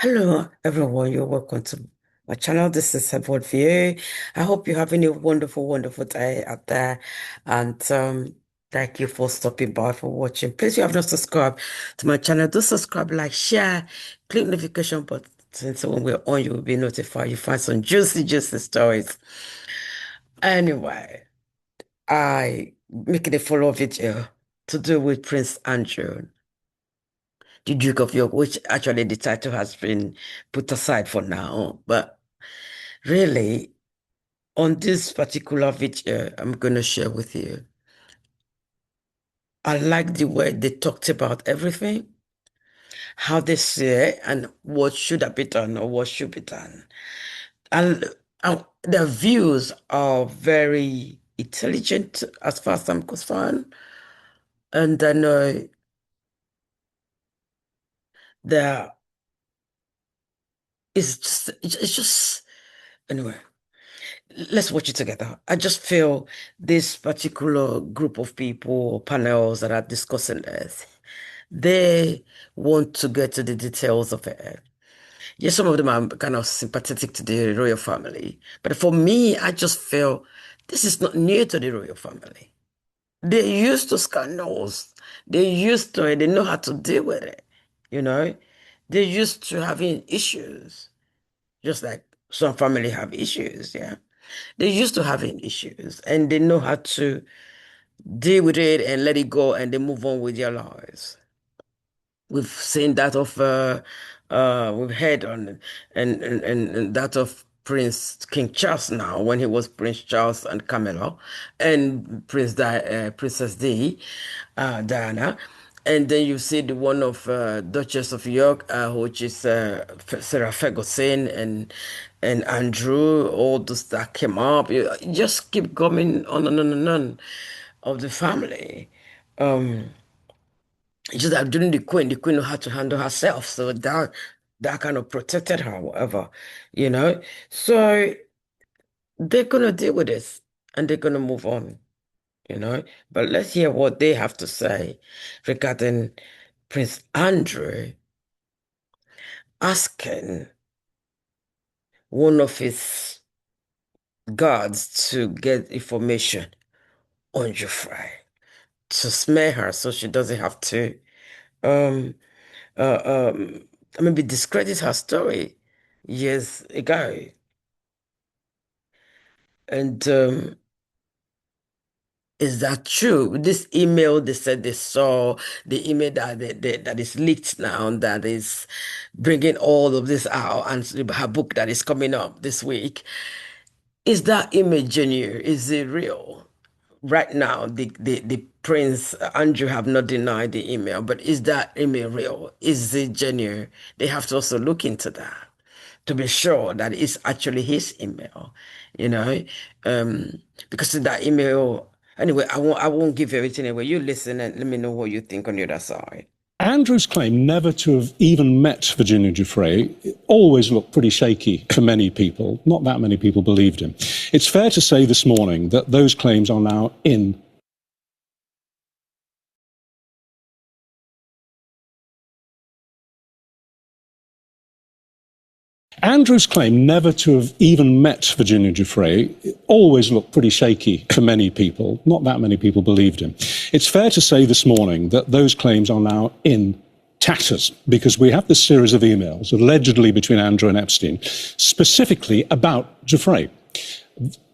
Hello, everyone. You're welcome to my channel. This is Edward VA. I hope you're having a wonderful, wonderful day out there. And thank you for stopping by for watching. Please, if you have not subscribed to my channel, do subscribe, like, share, click notification button. So when we're on, you will be notified. You find some juicy, juicy stories. Anyway, I making a follow-up video to do with Prince Andrew, the Duke of York, which actually the title has been put aside for now. But really, on this particular video, I'm going to share with you. I like the way they talked about everything, how they say, and what should have been done or what should be done. And their views are very intelligent as far as I'm concerned. And I know that it's just anyway. Let's watch it together. I just feel this particular group of people or panels that are discussing this, they want to get to the details of it. Yes, some of them are kind of sympathetic to the royal family, but for me, I just feel this is not new to the royal family. They're used to scandals. They're used to it. They know how to deal with it. You know, they're used to having issues, just like some family have issues. Yeah. They're used to having issues and they know how to deal with it and let it go and they move on with their lives. We've seen that of we've heard on and that of Prince King Charles now when he was Prince Charles and Camilla and Princess Diana. And then you see the one of Duchess of York, which is Sarah Ferguson and Andrew, all those that came up. You just keep going on and on and on of the family. Um, it's just that during the Queen knew how to handle herself, so that kind of protected her, whatever, you know. So they're gonna deal with this and they're gonna move on, you know. But let's hear what they have to say regarding Prince Andrew asking one of his guards to get information on Jeffrey to smear her so she doesn't have to um um maybe discredit her story years ago. And is that true? This email they said they saw, the email that is leaked now, that is bringing all of this out, and her book that is coming up this week. Is that image genuine? Is it real? Right now, the Prince Andrew have not denied the email, but is that email real? Is it genuine? They have to also look into that to be sure that it's actually his email, you know, because that email. Anyway, I won't give everything away. You listen and let me know what you think on the other side. Andrew's claim never to have even met Virginia Giuffre always looked pretty shaky for many people. Not that many people believed him. It's fair to say this morning that those claims are now in. Andrew's claim never to have even met Virginia Giuffre always looked pretty shaky for many people. Not that many people believed him. It's fair to say this morning that those claims are now in tatters because we have this series of emails allegedly between Andrew and Epstein, specifically about Giuffre,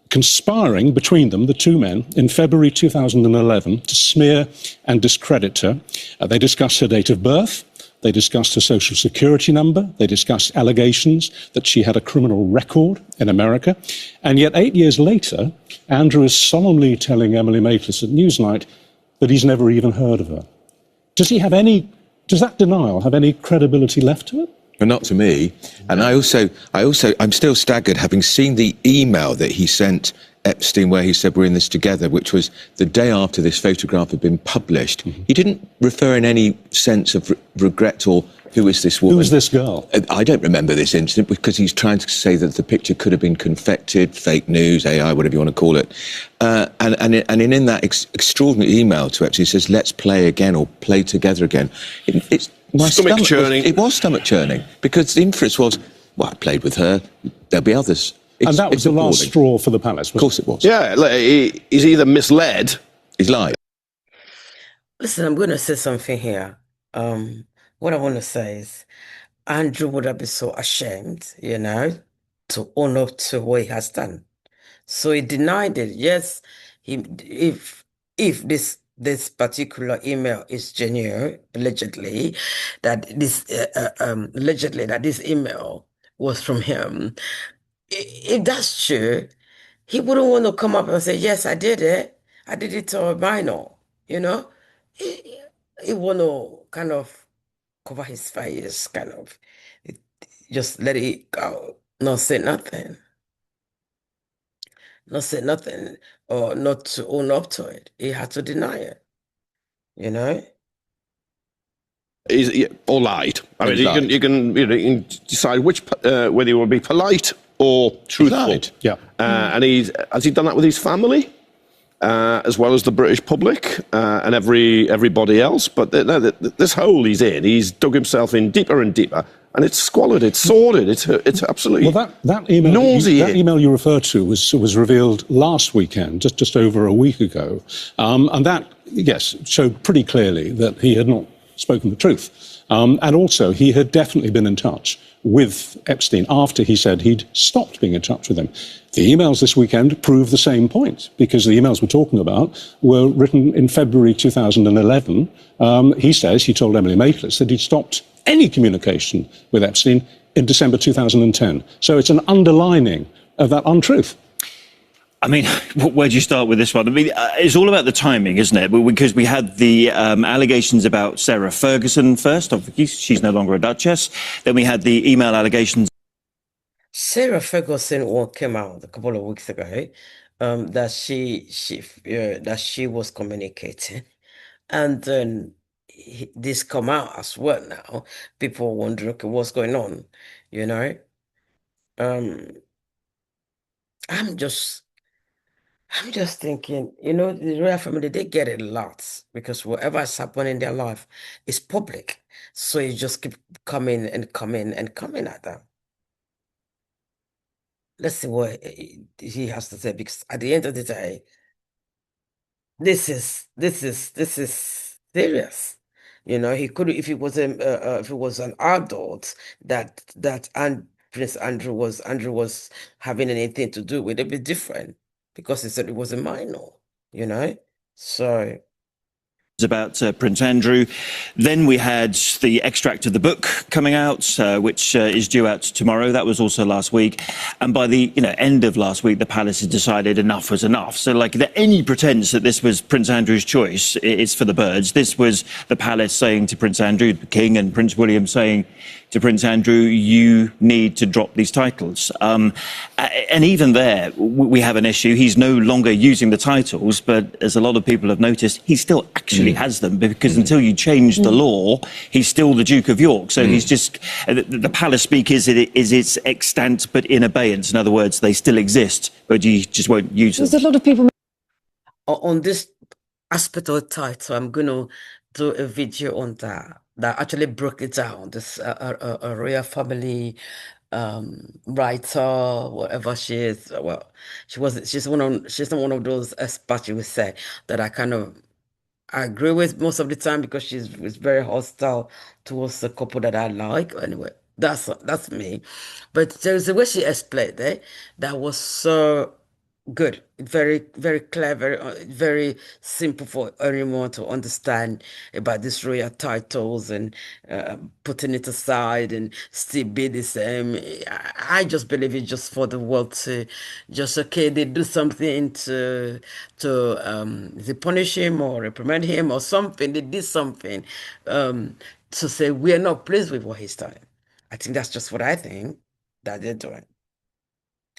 conspiring between them, the two men, in February 2011 to smear and discredit her. They discussed her date of birth. They discussed her social security number. They discussed allegations that she had a criminal record in America. And yet 8 years later, Andrew is solemnly telling Emily Maitlis at Newsnight that he's never even heard of her. Does that denial have any credibility left to it? Well, not to me. And I'm still staggered having seen the email that he sent Epstein where he said we're in this together, which was the day after this photograph had been published. Mm-hmm. He didn't refer in any sense of regret or who is this woman? Who is this girl? I don't remember this incident because he's trying to say that the picture could have been confected, fake news, AI, whatever you want to call it. And in that extraordinary email to Epstein, he says, let's play again or play together again. My Stomach churning. It was stomach churning because the inference was, well, I played with her. There'll be others. And that was the last straw for the palace. Of course it was. Yeah, he's either misled. He's lied. Listen, I'm going to say something here. What I want to say is Andrew would have been so ashamed, to own up to what he has done. So he denied it. Yes, he if this particular email is genuine, allegedly that this email was from him. If that's true, he wouldn't want to come up and say, "Yes, I did it. I did it to a minor." You know, he, he want to kind of cover his face, kind of just let it go, not say nothing. Not say nothing or not to own up to it. He had to deny it, you know? Or lied. I mean, He's lied. you can decide which whether you want to be polite or truthful. lied. Yeah. And has he done that with his family, as well as the British public and everybody else? But this hole he's in, he's dug himself in deeper and deeper, and it's squalid, it's sordid, it's absolutely that email nauseating. That email you referred to was revealed last weekend, just over a week ago, and that, yes, showed pretty clearly that he had not spoken the truth, and also he had definitely been in touch with Epstein after he said he'd stopped being in touch with him. The emails this weekend prove the same point, because the emails we're talking about were written in February 2011. He told Emily Maitlis that he'd stopped any communication with Epstein in December 2010. So it's an underlining of that untruth. I mean, where do you start with this one? I mean, it's all about the timing, isn't it? Because we had the allegations about Sarah Ferguson first. She's no longer a duchess. Then we had the email allegations. Sarah Ferguson one came out a couple of weeks ago, that she was communicating, and then this come out as well now. People are wondering, okay, what's going on, you know? I'm just thinking, the royal family, they get it a lot because whatever is happening in their life is public. So you just keep coming and coming and coming at them. Let's see what he has to say, because at the end of the day, this is serious. He could, if it was an adult and Prince Andrew was having anything to do with it, it'd be different, because he said it was a minor. So about Prince Andrew. Then we had the extract of the book coming out, which is due out tomorrow. That was also last week. And by the end of last week, the palace had decided enough was enough. So any pretense that this was Prince Andrew's choice, it's for the birds. This was the palace saying to Prince Andrew, the King, and Prince William saying to Prince Andrew, you need to drop these titles. And even there, we have an issue. He's no longer using the titles, but as a lot of people have noticed, he still actually has them, because until you change the law, he's still the Duke of York. So he's just, the palace speak is it's extant but in abeyance. In other words, they still exist, but you just won't use them. There's a lot of people on this aspect of the title, I'm going to do a video on that actually broke it down. This a royal family writer, whatever she is. Well, she's not one of those experts, you would say, that I agree with most of the time, because she's very hostile towards the couple that I like. Anyway, that's me. But there's a way she explained it that was so good, very, very clever, very simple for anyone to understand about these royal titles, and putting it aside and still be the same. I just believe it's just for the world to just, okay, they do something to punish him or reprimand him or something. They did something to say we are not pleased with what he's done. I think that's just what I think that they're doing.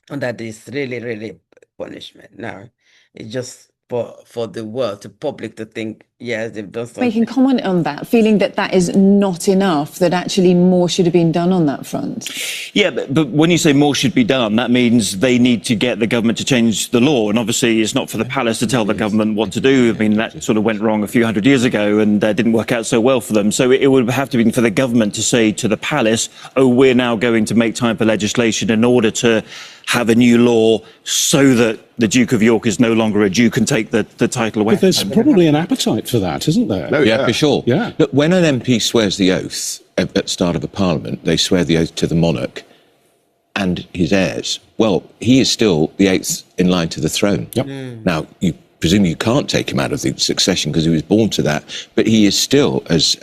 And that is really, really punishment. Now, it's just for the world, the public, to think, Yes, they've done something. Making comment on that, feeling that that is not enough, that actually more should have been done on that front. Yeah, but when you say more should be done, that means they need to get the government to change the law. And obviously, it's not for the palace to tell the government what to do. I mean, that sort of went wrong a few hundred years ago and didn't work out so well for them. So it would have to be for the government to say to the palace, oh, we're now going to make time for legislation in order to have a new law so that the Duke of York is no longer a duke and take the title away. But there's probably an appetite for that, isn't there? No, Yeah, for sure. Yeah. Look, when an MP swears the oath at the start of a parliament, they swear the oath to the monarch and his heirs. Well, he is still the eighth in line to the throne. Yep. Now, you presume you can't take him out of the succession because he was born to that, but he is still, as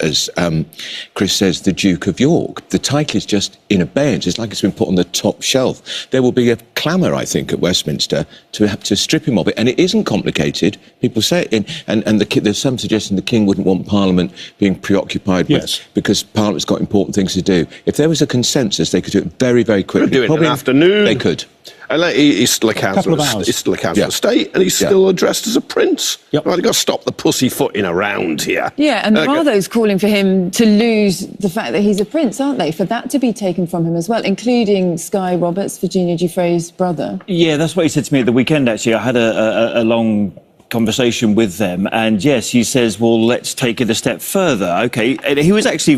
Chris says, the Duke of York. The title is just in abeyance. It's like it's been put on the top shelf. There will be a clamour, I think, at Westminster to have to strip him of it, and it isn't complicated. People say it, and there's some suggestion the King wouldn't want Parliament being preoccupied with, Yes. because Parliament's got important things to do. If there was a consensus, they could do it very, very quickly. Could do it in Probably an afternoon. They could. And he's still a councillor. Couple of hours. He's still a councillor Yeah. of state, and he's Yeah. still addressed as a prince. Yep. Right, you've got to stop the pussyfooting around here. Yeah, and there Okay. are those calling for him to lose the fact that he's a prince, aren't they? For that to be taken from him as well, including Sky Roberts, Virginia Giuffre's brother. Yeah, that's what he said to me at the weekend, actually. I had a long conversation with them, and yes, he says, well, let's take it a step further. Okay, and he was actually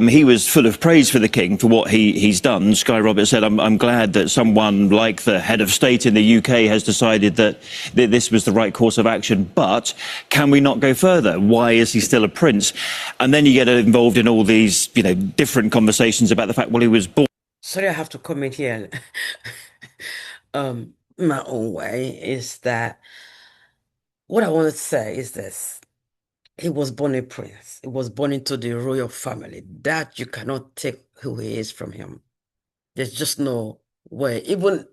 he was full of praise for the King for what he's done. Sky Roberts said, I'm glad that someone like the head of state in the UK has decided that this was the right course of action, but can we not go further? Why is he still a prince? And then you get involved in all these, different conversations about the fact, well, he was born. Sorry, I have to come in here. My own way is that what I want to say is this. He was born a prince. He was born into the royal family. That you cannot take who he is from him. There's just no way. Even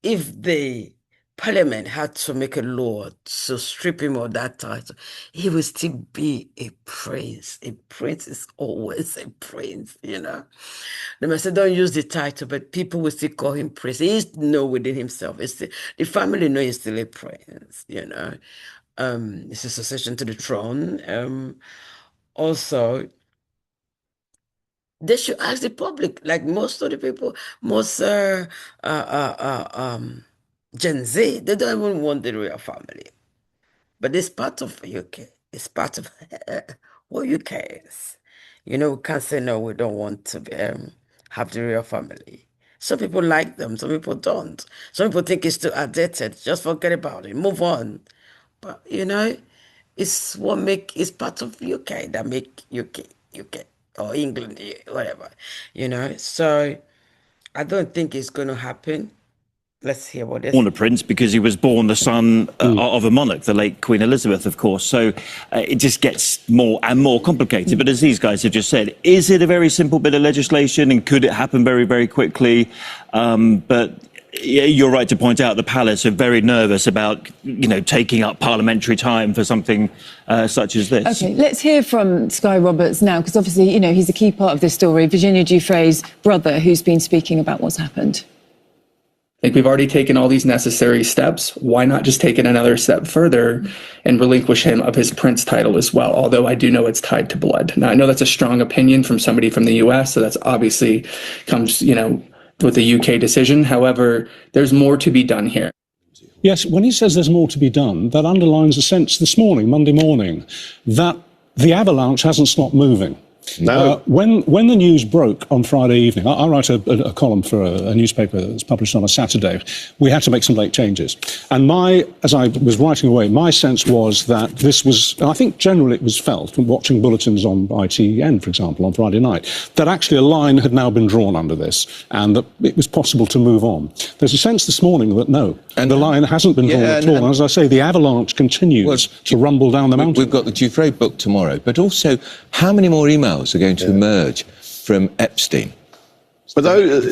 if the parliament had to make a law to strip him of that title, he will still be a prince. A prince is always a prince, They might say, don't use the title, but people will still call him prince. He knows within himself. The family knows he's still a prince, It's a succession to the throne. Also, they should ask the public, like most of the people, most Gen Z, they don't even want the royal family. But it's part of UK. It's part of what UK is. We can't say, no, we don't want to have the royal family. Some people like them, some people don't. Some people think it's too outdated. Just forget about it. Move on. But, it's it's part of UK that make UK or England, whatever, So I don't think it's going to happen. Let's hear what it is. Born a prince because he was born the son of a monarch, the late Queen Elizabeth, of course. So it just gets more and more complicated. But as these guys have just said, is it a very simple bit of legislation and could it happen very, very quickly? But you're right to point out the palace are very nervous about, taking up parliamentary time for something such as this. OK, let's hear from Sky Roberts now, because obviously, he's a key part of this story. Virginia Giuffre's brother, who's been speaking about what's happened. I think we've already taken all these necessary steps. Why not just take it another step further and relinquish him of his prince title as well? Although I do know it's tied to blood. Now, I know that's a strong opinion from somebody from the US, so that's obviously comes, with a UK decision. However, there's more to be done here. Yes, when he says there's more to be done, that underlines a sense this morning, Monday morning, that the avalanche hasn't stopped moving. No. When the news broke on Friday evening, I write a column for a newspaper that's published on a Saturday. We had to make some late changes. And as I was writing away, my sense was that this was, and I think generally it was felt, watching bulletins on ITN, for example, on Friday night, that actually a line had now been drawn under this and that it was possible to move on. There's a sense this morning that no, and the line hasn't been drawn at all. And as I say, the avalanche continues to rumble down the mountain. We've got the Giuffre book tomorrow, but also how many more emails are going to emerge from Epstein? But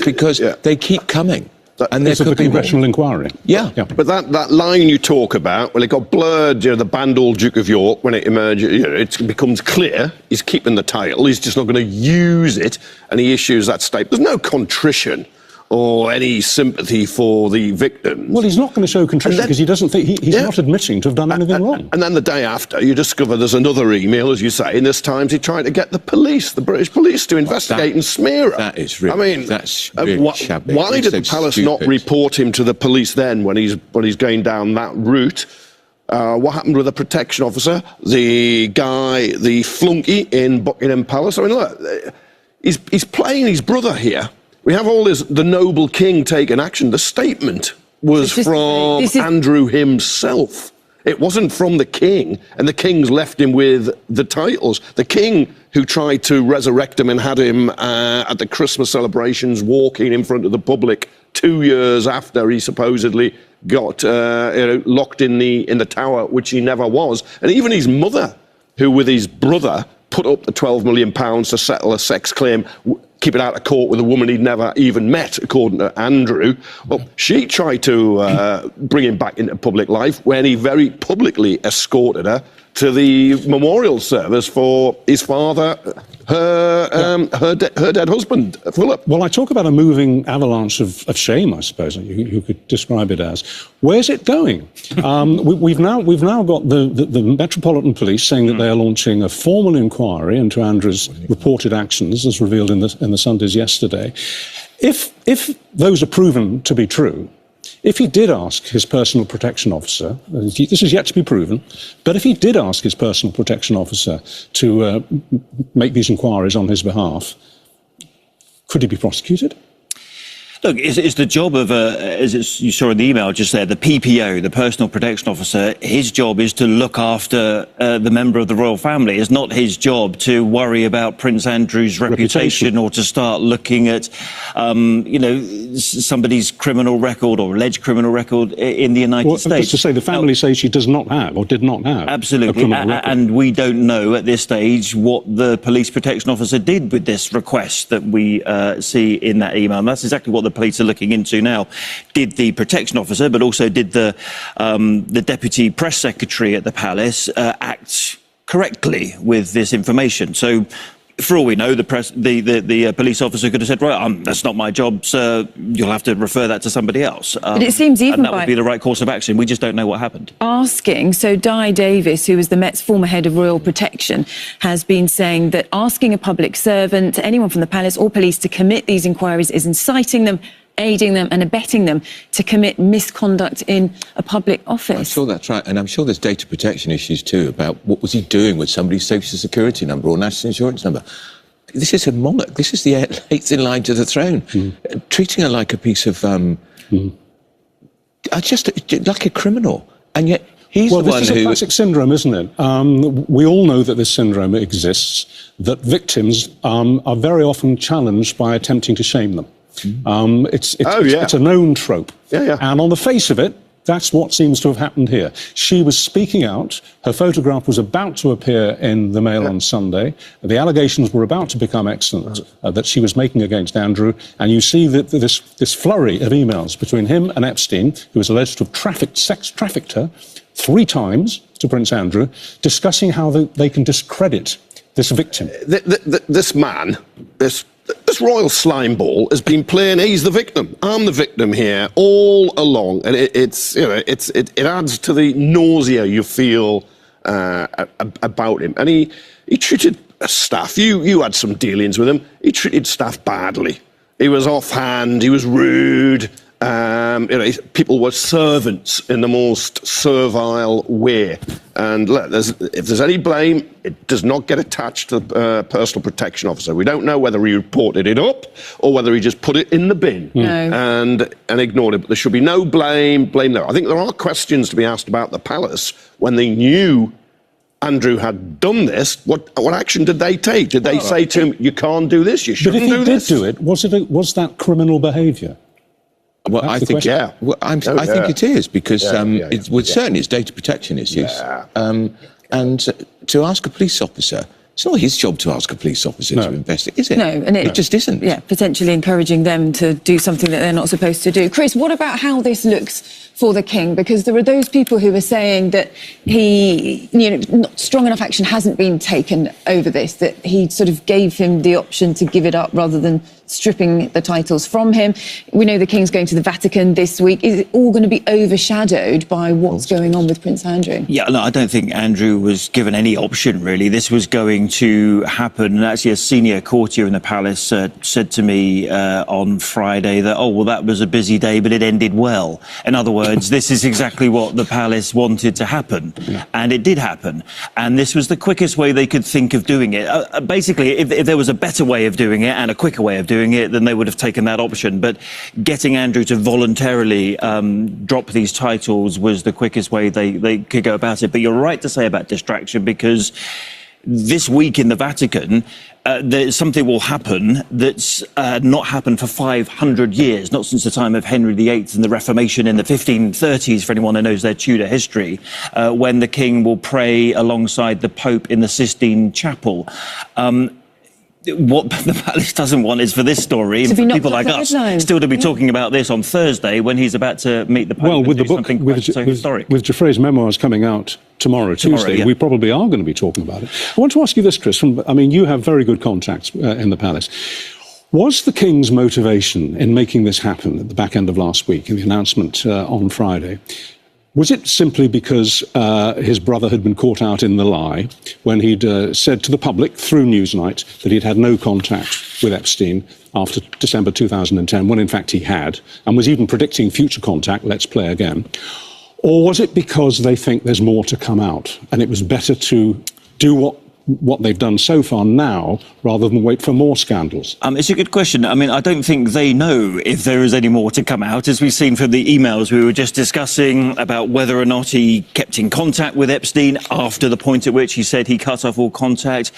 because they keep coming. And there It's of the could be more. congressional inquiry. Yeah. But that line you talk about, well, it got blurred, the Bandal Duke of York, when it emerged, it becomes clear he's keeping the title, he's just not going to use it, and he issues that statement. There's no contrition or any sympathy for the victims. Well, he's not going to show contrition because he doesn't think he's Yeah. not admitting to have done anything wrong. And then the day after, you discover there's another email, as you say, and this time he tried to get the police, the British police, to investigate and smear him. That is really, I mean, that's really shabby. why It's did the so palace not stupid. report him to the police then when he's going down that route? What happened with the protection officer, the guy, the flunky in Buckingham Palace? I mean, look, he's playing his brother here. We have all this, the noble king taking action. The statement was from Andrew himself. It wasn't from the king, and the king's left him with the titles. The king who tried to resurrect him and had him at the Christmas celebrations walking in front of the public 2 years after he supposedly got locked in the tower, which he never was. And even his mother, who with his brother put up the £12 million to settle a sex claim, keep it out of court with a woman he'd never even met, according to Andrew. Well, she tried to bring him back into public life when he very publicly escorted her to the memorial service for his father, her dead husband, Philip. Well, I talk about a moving avalanche of shame, I suppose you could describe it as. Where's it going? We've now got the Metropolitan Police saying that they are launching a formal inquiry into Andrew's reported actions, as revealed in the Sundays yesterday. If those are proven to be true, if he did ask his personal protection officer, this is yet to be proven, but if he did ask his personal protection officer to make these inquiries on his behalf, could he be prosecuted? Look, it's the job of, as you saw in the email just there, the PPO, the Personal Protection Officer. His job is to look after the member of the royal family. It's not his job to worry about Prince Andrew's reputation or to start looking at, somebody's criminal record or alleged criminal record in the United States. That's to say, the family says she does not have or did not have. Absolutely. And we don't know at this stage what the Police Protection Officer did with this request that we see in that email. And that's exactly what the police are looking into now. Did the protection officer, but also did the deputy press secretary at the palace act correctly with this information? So, for all we know, the police officer could have said, right, that's not my job, sir, you'll have to refer that to somebody else. But it seems even and that would be the right course of action. We just don't know what happened. So Di Davis, who was the Met's former head of royal protection, has been saying that asking a public servant, anyone from the palace or police, to commit these inquiries is inciting them, aiding them and abetting them to commit misconduct in a public office. I'm sure that's right. And I'm sure there's data protection issues too about what was he doing with somebody's social security number or national insurance number. This is a monarch. This is the eighth in line to the throne. Treating her like a piece of... just like a criminal. And yet he's the one who... Well, this is a classic syndrome, isn't it? We all know that this syndrome exists, that victims are very often challenged by attempting to shame them. It's a known trope. And on the face of it, that's what seems to have happened here. She was speaking out. Her photograph was about to appear in the Mail on Sunday. The allegations were about to become excellent that she was making against Andrew. And you see that this flurry of emails between him and Epstein, who is alleged to have sex trafficked her 3 times to Prince Andrew, discussing how they can discredit this victim. This man, this royal slime ball has been playing. He's the victim. I'm the victim here all along, and it adds to the nausea you feel about him. And he treated staff. You had some dealings with him. He treated staff badly. He was offhand. He was rude. People were servants in the most servile way. And look, if there's any blame, it does not get attached to the personal protection officer. We don't know whether he reported it up or whether he just put it in the bin and ignored it. But there should be no blame there. I think there are questions to be asked about the palace when they knew Andrew had done this. What action did they take? Did they say to him, "You can't do this. You shouldn't do this"? But if he did do it, was that criminal behaviour? Well, I think it is because certainly it's data protection issues. And to ask a police officer, it's not his job to ask a police officer to investigate, is it? No, and it just isn't. Yeah, potentially encouraging them to do something that they're not supposed to do. Chris, what about how this looks for the king? Because there are those people who are saying that not strong enough action hasn't been taken over this, that he sort of gave him the option to give it up rather than stripping the titles from him. We know the King's going to the Vatican this week. Is it all going to be overshadowed by what's going on with Prince Andrew? Yeah, no, I don't think Andrew was given any option, really. This was going to happen. And actually, a senior courtier in the palace said to me on Friday that, oh, well, that was a busy day, but it ended well. In other words, this is exactly what the palace wanted to happen. Yeah. And it did happen. And this was the quickest way they could think of doing it. Basically, if there was a better way of doing it and a quicker way of doing it, then they would have taken that option. But getting Andrew to voluntarily drop these titles was the quickest way they could go about it. But you're right to say about distraction, because this week in the Vatican, something will happen that's not happened for 500 years, not since the time of Henry VIII and the Reformation in the 1530s, for anyone who knows their Tudor history, when the king will pray alongside the Pope in the Sistine Chapel. What the palace doesn't want is for this story, and for people like us, still to be talking about this on Thursday when he's about to meet the Pope. Well, with the book, historic. With Giuffre's memoirs coming out tomorrow, Tuesday, yeah, we probably are going to be talking about it. I want to ask you this, Chris. You have very good contacts in the palace. Was the King's motivation in making this happen at the back end of last week, in the announcement on Friday, was it simply because his brother had been caught out in the lie when he'd said to the public through Newsnight that he'd had no contact with Epstein after December 2010, when in fact he had, and was even predicting future contact, let's play again? Or was it because they think there's more to come out and it was better to do what they've done so far now rather than wait for more scandals? It's a good question. I mean, I don't think they know if there is any more to come out, as we've seen from the emails we were just discussing about whether or not he kept in contact with Epstein after the point at which he said he cut off all contact.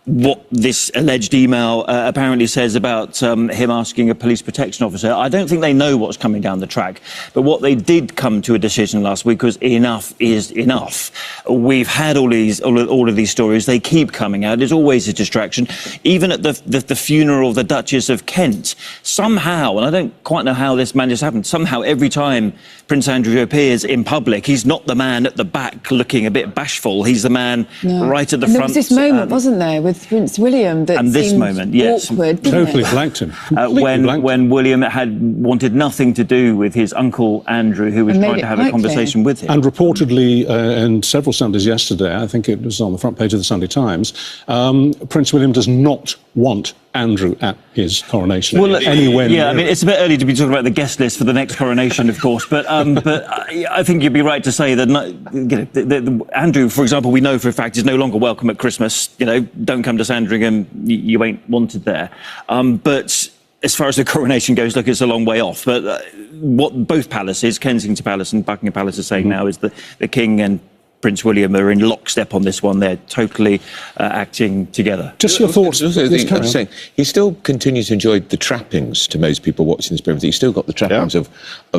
What this alleged email apparently says about him asking a police protection officer. I don't think they know what's coming down the track. But what they did come to a decision last week was enough is enough. We've had all of these stories. They keep coming out. There's always a distraction. Even at the funeral of the Duchess of Kent, somehow, and I don't quite know how this managed to happen, somehow every time Prince Andrew appears in public, he's not the man at the back looking a bit bashful. He's the man right at the front. There was this moment, wasn't there, with Prince William that seemed awkward, totally blanked him. When William had wanted nothing to do with his uncle Andrew, who was trying to have a conversation with him. And reportedly, in several Sundays yesterday, I think it was on the front page of the Sunday Times, Prince William does not want Andrew at his coronation anywhere near. Yeah, I mean, it's a bit early to be talking about the guest list for the next coronation, of course, but I think you'd be right to say that Andrew, for example, we know for a fact is no longer welcome at Christmas. You know, don't come to Sandringham, you ain't wanted there. But as far as the coronation goes, look, it's a long way off. But what both palaces, Kensington Palace and Buckingham Palace, are saying now is that the King and Prince William are in lockstep on this one. They're totally acting together. Just your thoughts. I'm saying, he still continues to enjoy the trappings, to most people watching this program. He's still got the trappings of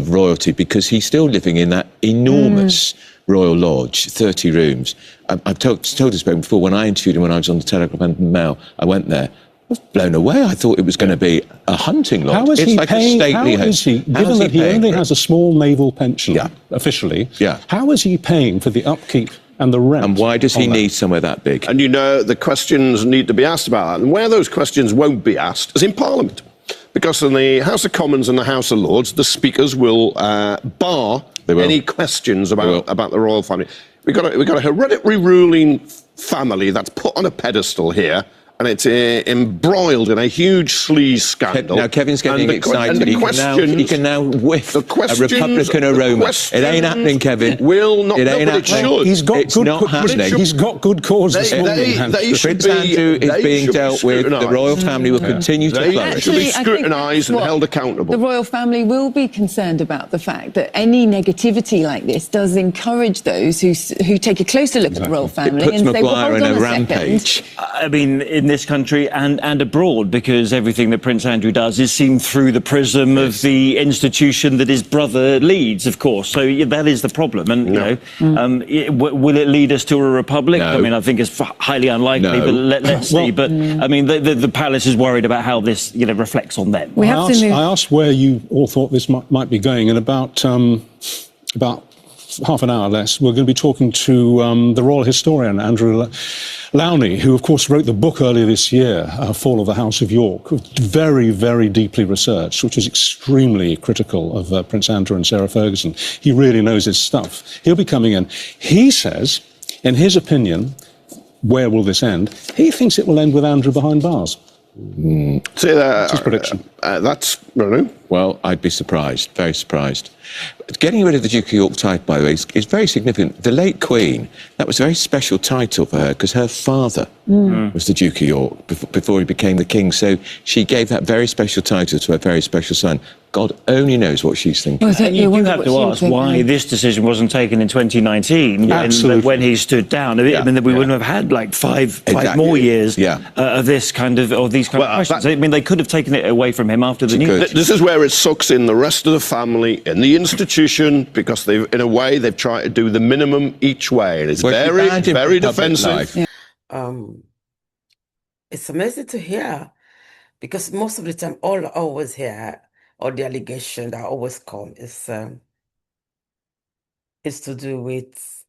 royalty, because he's still living in that enormous Royal Lodge, 30 rooms. I've told this before, when I interviewed him when I was on the Telegraph and Mail, I went there. I was blown away. I thought it was going to be a hunting lodge. How is he paying? Given that he only has a small naval pension, officially, how is he paying for the upkeep and the rent? And why does he need somewhere that big? And you know, the questions need to be asked about that. And where those questions won't be asked is in Parliament. Because in the House of Commons and the House of Lords, the speakers will bar any questions about the royal family. We've got a hereditary ruling family that's put on a pedestal here, and it's embroiled in a huge sleaze scandal. Now Kevin's getting excited. He can now whiff a Republican aroma. It ain't happening, Kevin. Will not. It ain't happening. He's got good causes. Prince Andrew is being dealt with. The royal family will continue to flourish. They should be scrutinised and held accountable. The royal family will be concerned about the fact that any negativity like this does encourage those who take a closer look at the royal family and say, well, hold on a rampage. I mean, in this country and abroad, because everything that Prince Andrew does is seen through the prism of the institution that his brother leads, of course. So that is the problem. And, will it lead us to a republic? No. I mean, I think it's highly unlikely, but let's see. But, I mean, the palace is worried about how this, reflects on them. I asked where you all thought this might be going, and about half an hour less, we're going to be talking to the royal historian, Andrew Lowney, who, of course, wrote the book earlier this year, Fall of the House of York, very, very deeply researched, which is extremely critical of Prince Andrew and Sarah Ferguson. He really knows his stuff. He'll be coming in. He says, in his opinion, where will this end? He thinks it will end with Andrew behind bars. Say that. That's his prediction. That's, I don't know. Well, I'd be surprised, very surprised. Getting rid of the Duke of York title, by the way, is very significant. The late Queen, that was a very special title for her because her father was the Duke of York before he became the king. So she gave that very special title to her very special son. God only knows what she's thinking. Well, You do have to ask why this decision wasn't taken in 2019 when he stood down. I mean, we wouldn't have had like five more years of this kind of, or these kind of questions. I mean, they could have taken it away from him after the news. This is where it sucks in the rest of the family in the institution because they've, in a way, they've tried to do the minimum each way, and it's very defensive. It's amazing to hear because most of the time, all I always hear or the allegation that always come is to do with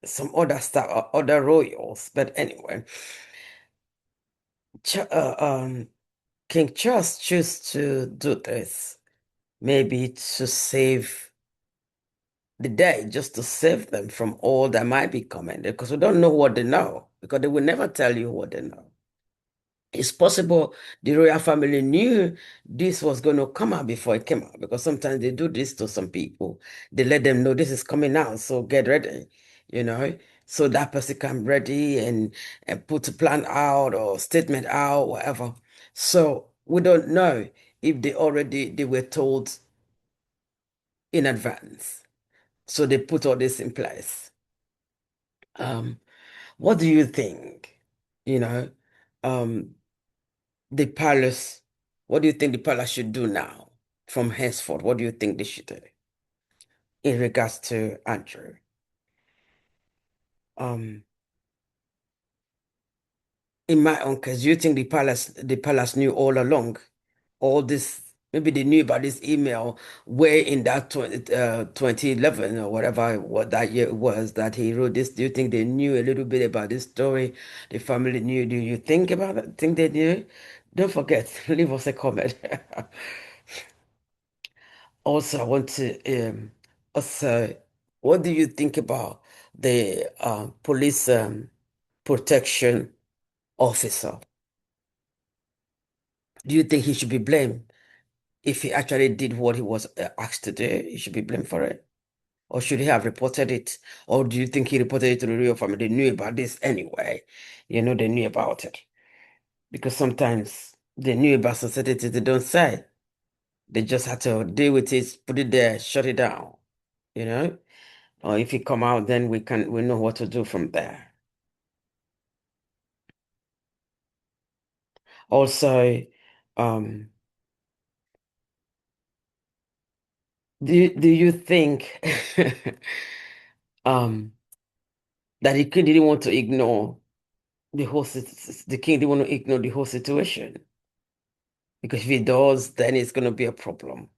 some other stuff, other royals. But anyway, King Charles chose to do this, maybe to save the day, just to save them from all that might be coming, because we don't know what they know, because they will never tell you what they know. It's possible the royal family knew this was going to come out before it came out, because sometimes they do this to some people. They let them know this is coming out, so get ready, so that person can be ready and put a plan out or statement out, whatever. So we don't know if they were told in advance. So they put all this in place. What do you think? The palace, what do you think the palace should do now from henceforth? What do you think they should do in regards to Andrew? In my own case, do you think the palace knew all along? All this, maybe they knew about this email way in that 2011 or whatever what that year was that he wrote this. Do you think they knew a little bit about this story? The family knew. Do you think about it? Think they knew? Don't forget, leave us a comment. Also, I want to also, what do you think about the police protection officer? Do you think he should be blamed if he actually did what he was asked to do? He should be blamed for it, or should he have reported it? Or do you think he reported it to the royal family? They knew about this anyway. They knew about it, because sometimes they knew about society. They don't say. They just had to deal with it, put it there, shut it down. Or if it come out, then we know what to do from there. Also, do you think that the king didn't want to ignore the king didn't want to ignore the whole situation? Because if he does, then it's going to be a problem.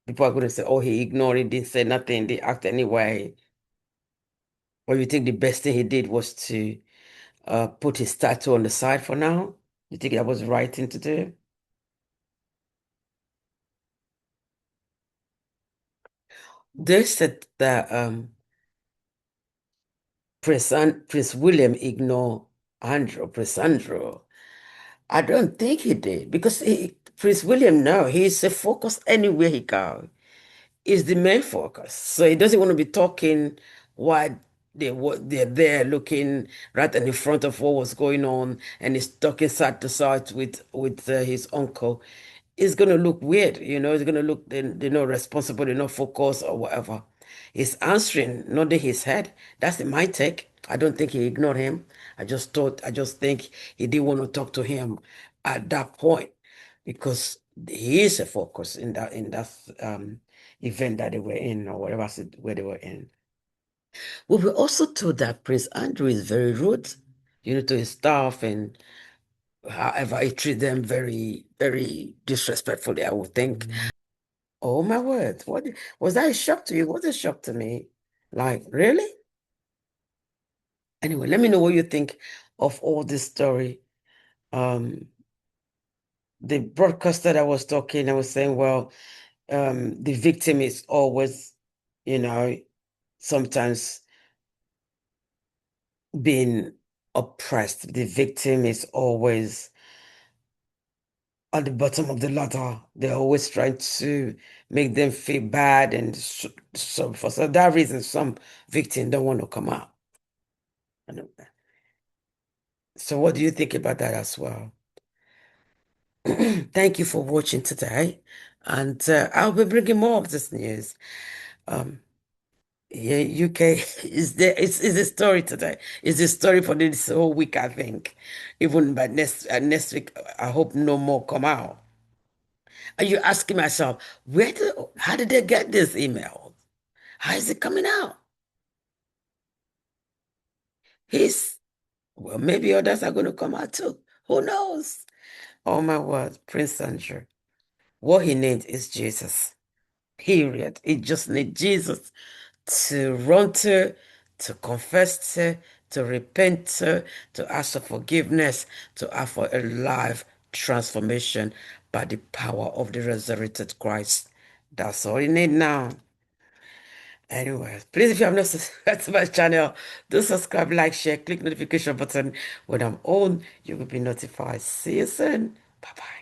People are going to say, oh, he ignored it, didn't say nothing, they act anyway. Or you think the best thing he did was to put his statue on the side for now? You think that was the right thing to do? They said that Prince William ignored Prince Andrew. I don't think he did, because Prince William, no, he's a focus anywhere he goes. He's the main focus. So he doesn't want to be talking while they're there looking right in the front of what was going on, and he's talking side to side with his uncle. It's going to look weird, it's going to look, they're not responsible, they're not focused or whatever. He's answering, nodding his head. That's my take. I don't think he ignored him. I just think he didn't want to talk to him at that point, because he is a focus in that event that they were in, or whatever where they were in. We were also told that Prince Andrew is very rude, to his staff, and however he treats them very, very disrespectfully, I would think. Oh my word. What was that a shock to you? Was a shock to me? Like, really? Anyway, let me know what you think of all this story. Um, the broadcaster that was talking, I was saying, well, the victim is always, you know, sometimes being oppressed. The victim is always at the bottom of the ladder. They're always trying to make them feel bad, and so for so that reason, some victims don't want to come out. I know that. So, what do you think about that as well? Thank you for watching today, and I'll be bringing more of this news. Um, yeah, UK is there. It's a story today. It's a story for this whole week, I think. Even by next week, I hope no more come out. Are you asking myself, how did they get this email? How is it coming out? He's, well, maybe others are going to come out too. Who knows? Oh my word, Prince Andrew. What he needs is Jesus. Period. He just needs Jesus to run to confess to repent to ask for forgiveness, to ask for a life transformation by the power of the resurrected Christ. That's all you need now. Anyway, please, if you have not subscribed to my channel, do subscribe, like, share, click notification button. When I'm on, you will be notified. See you soon. Bye-bye.